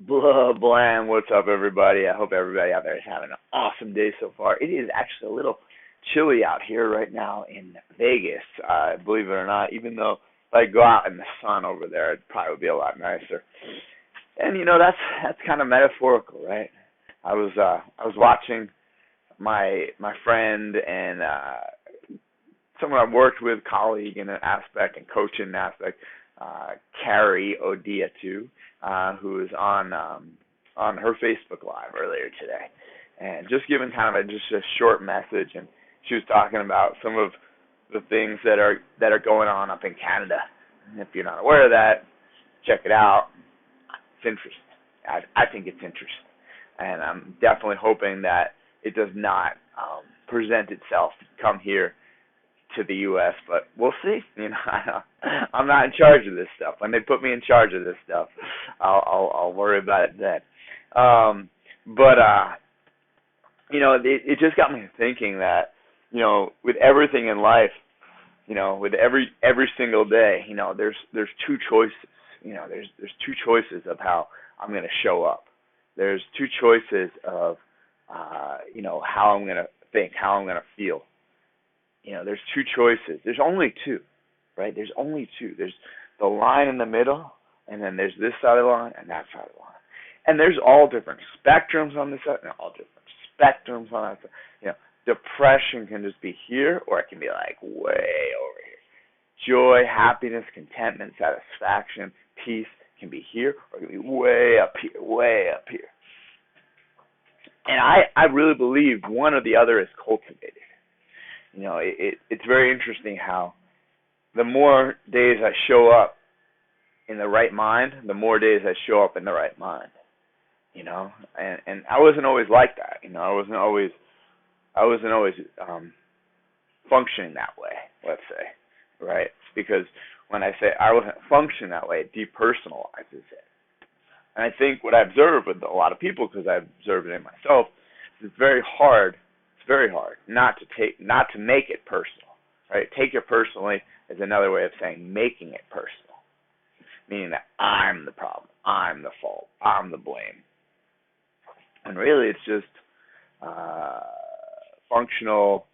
Blah blam, what's up everybody? I hope everybody out there is having an awesome day so far. It is actually a little chilly out here right now in Vegas, believe it or not, even though if I go out in the sun over there it probably would be a lot nicer. And that's kind of metaphorical, right? I was watching my friend and someone I've worked with, colleague in an aspect and coach in an aspect, Carrie Odiatu, who is on her Facebook Live earlier today, and just giving kind of just a short message, and she was talking about some of the things that are going on up in Canada. And if you're not aware of that, check it out. It's interesting. I think it's interesting, and I'm definitely hoping that it does not present itself to come here to the U.S., but we'll see. I'm not in charge of this stuff. When they put me in charge of this stuff, I'll worry about it then. But it just got me thinking that with everything in life, with every single day, there's two choices. There's two choices of how I'm going to show up. There's two choices of how I'm going to think, how I'm going to feel. There's two choices. There's only two, right? There's only two. There's the line in the middle, and then there's this side of the line and that side of the line. And there's all different spectrums on this side and all different spectrums on that side. Depression can just be here, or it can be like way over here. Joy, happiness, contentment, satisfaction, peace can be here, or it can be way up here, way up here. And I really believe one or the other is cultivated. It's very interesting how the more days I show up in the right mind, the more days I show up in the right mind. And I wasn't always like that. I wasn't always functioning that way, let's say, right? Because when I say I wasn't functioning that way, it depersonalizes it. And I think what I observe with a lot of people, because I observed it in myself, is it's very hard not to make it personal, right? Take it personally is another way of saying making it personal, meaning that I'm the problem, I'm the fault, I'm the blame. And really it's just functional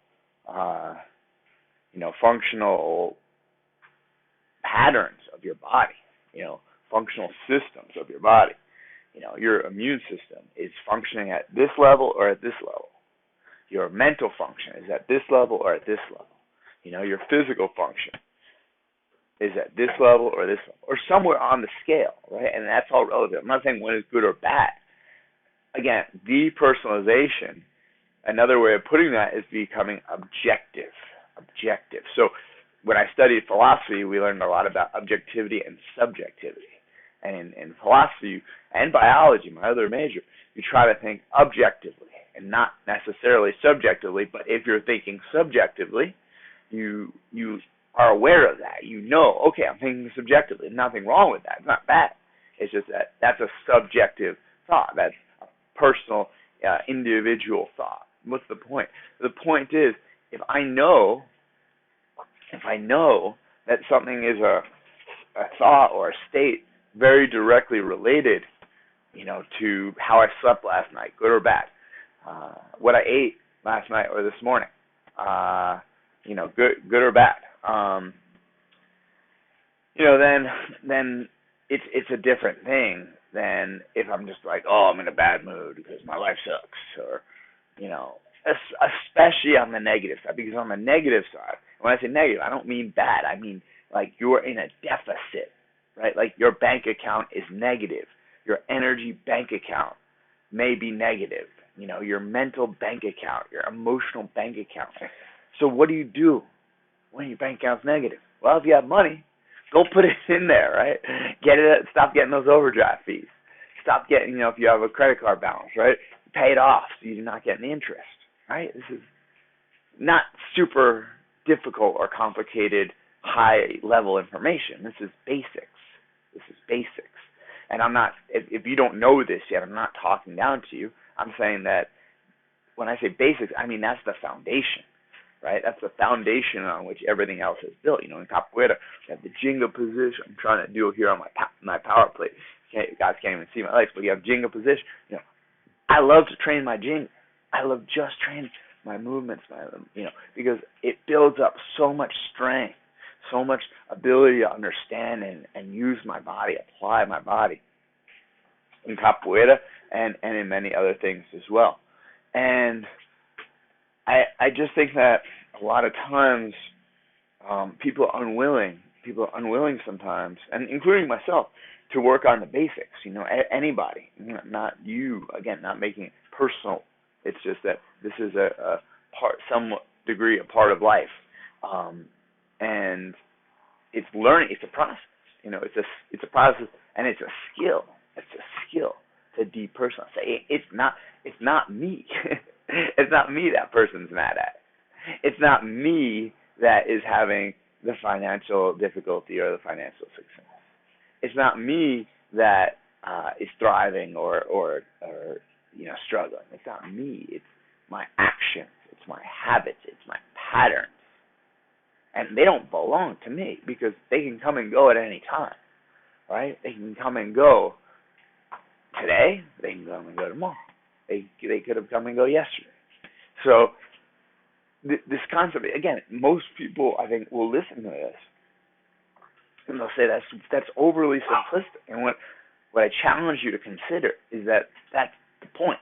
patterns of your body, functional systems of your body. Your immune system is functioning at this level or at this level. Your mental function is at this level or at this level. Your physical function is at this level or this level, or somewhere on the scale, right? And that's all relative. I'm not saying one is good or bad. Again, depersonalization, another way of putting that is becoming objective. Objective. So when I studied philosophy, we learned a lot about objectivity and subjectivity. And in philosophy and biology, my other major, you try to think objectively and not necessarily subjectively. But if you're thinking subjectively, you are aware of that. Okay, I'm thinking subjectively. There's nothing wrong with that. It's not bad. It's just that that's a subjective thought. That's a personal, individual thought. What's the point? The point is, if I know that something is a thought or a state very directly related, to how I slept last night, good or bad, what I ate last night or this morning, good or bad, then it's a different thing than if I'm just like, oh, I'm in a bad mood because my life sucks, or especially on the negative side. Because on the negative side, when I say negative, I don't mean bad. I mean like you're in a deficit, right? Like your bank account is negative. Your energy bank account may be negative. Your mental bank account, your emotional bank account. So what do you do when your bank account's negative? Well, if you have money, go put it in there, right? Stop getting those overdraft fees. Stop getting, if you have a credit card balance, right? Pay it off so you're not getting the interest, right? This is not super difficult or complicated high-level information. This is basics. And I'm not, if you don't know this yet, I'm not talking down to you. I'm saying that when I say basics, I mean that's the foundation, right? That's the foundation on which everything else is built. In capoeira, you have the jinga position. I'm trying to do here on my power plate. guys can't even see my legs, but you have Jenga position. I love to train my Jenga. I love just training my movements, because it builds up so much strength, so much ability to understand and use my body, apply my body in capoeira and in many other things as well. And I just think that a lot of times people are unwilling sometimes, and including myself, to work on the basics. Anybody, not you. Again, not making it personal. It's just that this is a part, some degree, a part of life, and it's learning. It's a process. It's a process, and it's a skill. It's a skill to depersonalize. It's not me. It's not me that person's mad at. It's not me that is having the financial difficulty or the financial success. It's not me that is thriving or struggling. It's not me. It's my actions. It's my habits. It's my patterns. And they don't belong to me because they can come and go at any time, right? They can come and go today. They can come and go tomorrow. They could have come and go yesterday. So this concept, again, most people, I think, will listen to this and they'll say that's overly simplistic. And what I challenge you to consider is that's the point.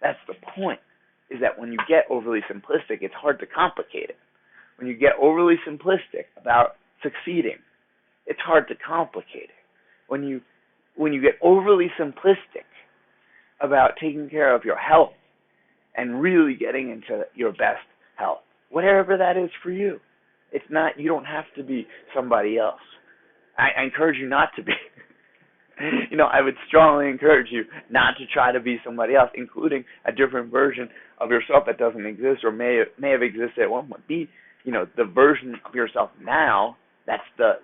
That's the point, is that when you get overly simplistic, it's hard to complicate it. When you get overly simplistic about succeeding, it's hard to complicate it. When you get overly simplistic about taking care of your health and really getting into your best health, whatever that is for you, it's not. You don't have to be somebody else. I encourage you not to be. I would strongly encourage you not to try to be somebody else, including a different version of yourself that doesn't exist or may have existed at one point. Be, the version of yourself now. That's the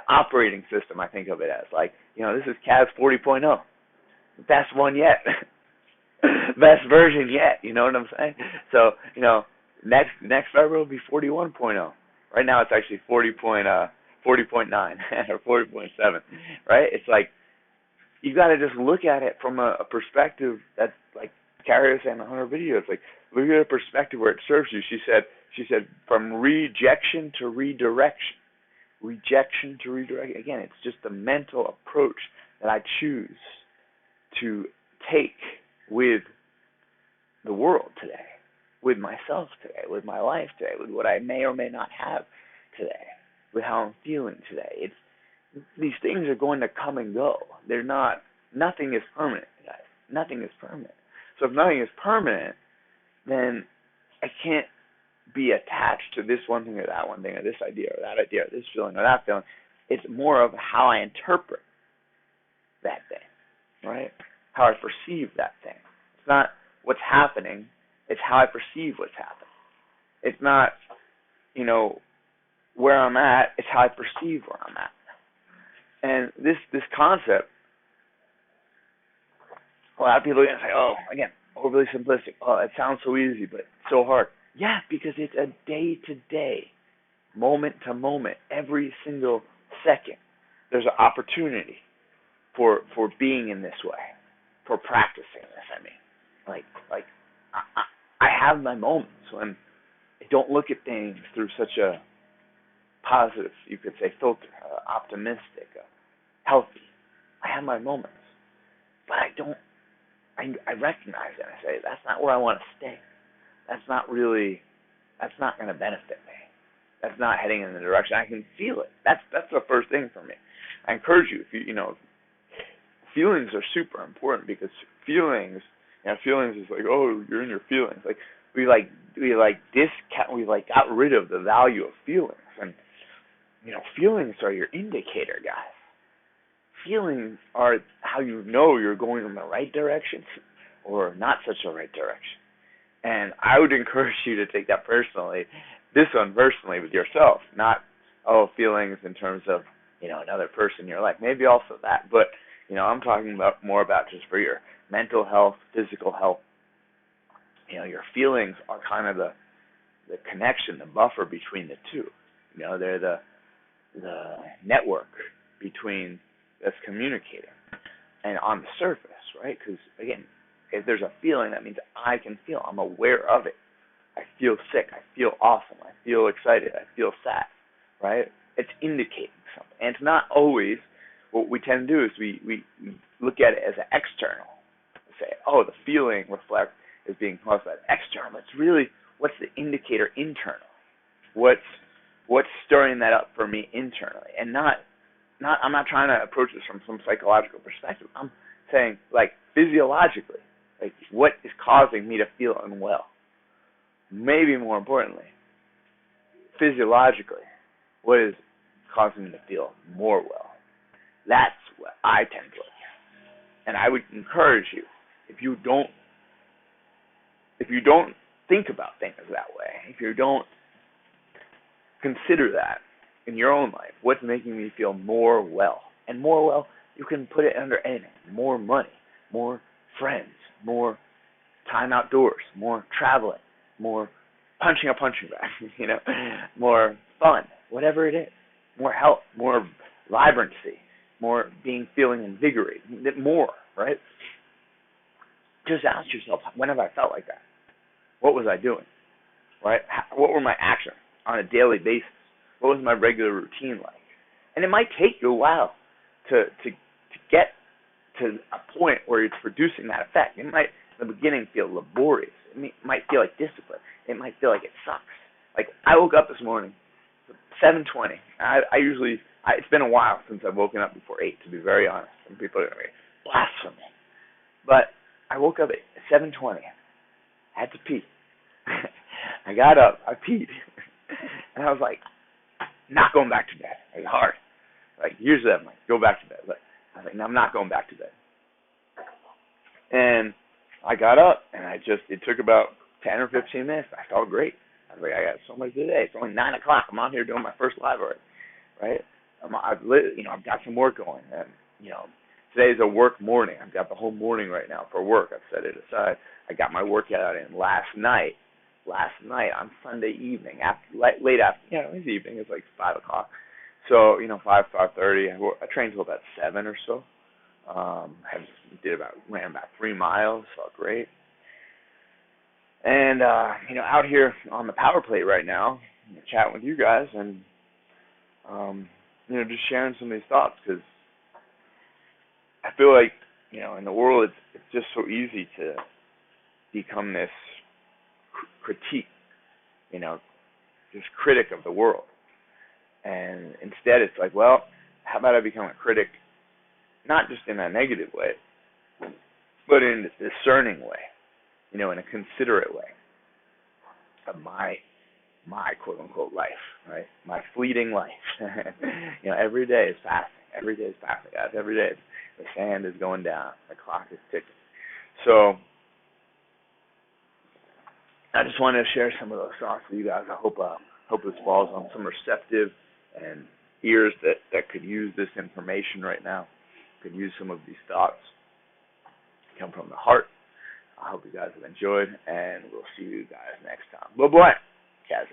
operating system. I think of it as this is Kaz 40.0, best one yet, best version yet. You know what I'm saying? So next February will be 41.0. Right now it's actually 40.9 or 40.7. Right? It's you got to just look at it from a perspective that's like Carrie was saying on her video. It's look at a perspective where it serves you. She said from rejection to redirection. Rejection to redirect. Again, it's just the mental approach that I choose to take with the world today, with myself today, with my life today, with what I may or may not have today, with how I'm feeling today. These things are going to come and go. They're not. Nothing is permanent, guys. Nothing is permanent. So if nothing is permanent, then I can't be attached to this one thing or that one thing or this idea or that idea or this feeling or that feeling. It's more of how I interpret that thing, right? How I perceive that thing. It's not what's happening. It's how I perceive what's happening. It's not, where I'm at. It's how I perceive where I'm at. And this concept, a lot of people are going to say, oh, again, overly simplistic. Oh, it sounds so easy, but so hard. Yeah, because it's a day-to-day, moment-to-moment, every single second. There's an opportunity for being in this way, for practicing this. I have my moments when I don't look at things through such a positive, you could say, filter, optimistic, healthy. I have my moments, but I recognize it. I say, that's not where I want to stay. That's not going to benefit me. That's not heading in the direction. I can feel it. That's the first thing for me. I encourage you, feelings are super important, because feelings is oh, you're in your feelings. We discount, we got rid of the value of feelings. And, feelings are your indicator, guys. Feelings are how you know you're going in the right direction or not such a right direction. And I would encourage you to take that personally, this one personally with yourself, not, feelings in terms of, another person in your life. Maybe also that, but, I'm talking more about just for your mental health, physical health. Your feelings are kind of the connection, the buffer between the two. They're the network between that's communicating. And on the surface, right? Because again, if there's a feeling, that means I can feel. I'm aware of it. I feel sick. I feel awesome. I feel excited. I feel sad, right? It's indicating something. And it's not always, what we tend to do is we look at it as an external. Say, oh, the feeling reflect is being caused by the external. It's really, what's the indicator internally? What's stirring that up for me internally? And I'm not trying to approach this from some psychological perspective. I'm saying, like, physiologically, like, what is causing me to feel unwell? Maybe more importantly, physiologically, what is causing me to feel more well? That's what I tend to look at. And I would encourage you, if you don't think about things that way, if you don't consider that in your own life, what's making me feel more well? And more well, you can put it under anything. More money, more friends, more time outdoors, more traveling, more punching a punching bag, more fun, whatever it is, more health, more vibrancy, more feeling invigorated, more, right? Just ask yourself, when have I felt like that? What was I doing, right? What were my actions on a daily basis? What was my regular routine like? And it might take you a while to get to a point where it's producing that effect. It might, in the beginning, feel laborious. It might feel like discipline. It might feel like it sucks. Like, I woke up this morning, 7:20. It's been a while since I've woken up before 8, to be very honest. Some people are going to be blasphemy. But I woke up at 7:20. I had to pee. I got up, I peed, and I was like, not going back to bed. It was hard. Like, usually I'm like, go back to bed. But I was like, no, I'm not going back to bed. And I got up, and it took about 10 or 15 minutes. I felt great. I was like, I got so much to do today. It's only 9 o'clock. I'm out here doing my first live already, right? I've got some work going, and today's a work morning. I've got the whole morning right now for work. I've set it aside. I got my workout in last night on Sunday evening, late after, it was evening. It's like 5 o'clock. So 5:30. I trained till about 7 or so. Ran about 3 miles. Felt great. And out here on the power plate right now, chatting with you guys, and just sharing some of these thoughts, because I feel like in the world it's just so easy to become this critique, this critic of the world, and instead it's like, well, how about I become a critic, not just in a negative way, but in a discerning way, in a considerate way of my quote unquote life, right? My fleeting life. Every day is passing. Every day is passing, guys. Every day the sand is going down. The clock is ticking. So I just wanted to share some of those thoughts with you guys. I hope this falls on some receptive and ears that could use this information right now, could use some of these thoughts. Come from the heart. I hope you guys have enjoyed, and we'll see you guys next time. Bye-bye. Kaz out.